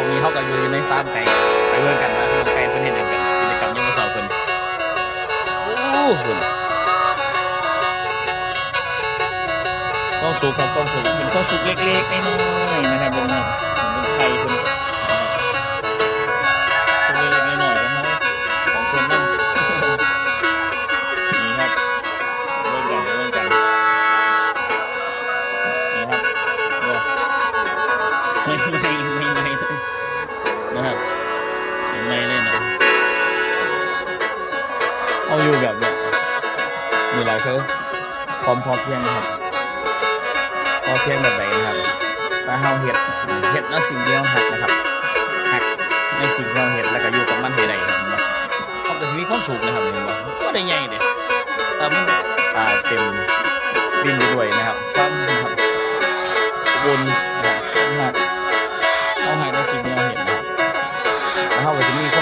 มีเขาก็อยู่ในฟาร์มไก่ไปเบิ่งกันว่าไก่เพิ่นเฮ็ดหยังกันกิจกรรมยามมื้อเช้าเพิ่นโอ้คุณความสุขครับความสุขเป็นความสุขเล็กๆน้อยๆนะครับเบิ่งครับเป็นไข่เพิ่นสุขเล็กๆน้อยๆของเขาของเพิ่นนั่นนี่ครับเบิ่งกันนี่ครับไม่นะครับไม่เลยนะเอาอยู่แบบเนี้ยมีหลายคือความพอเพียงนะครับพอเพียงแบบไหนนะครับถ้าเฮาเฮ็ดในสิ่งเดียวหักนะครับหักในสิ่งที่เราเฮ็ดแล้วก็อยู่กับมันให้ได้ครับเขาก็จะมีความสุขนะครับเห็นบ่ก็ได้ใหญ่เด้แต่มันเต็มดินไปด้วยนะครับความนะครับวนนะครับเอาให้ในสิ่งที่เราเห็นนะครับแล้วเขาก็จะมีความ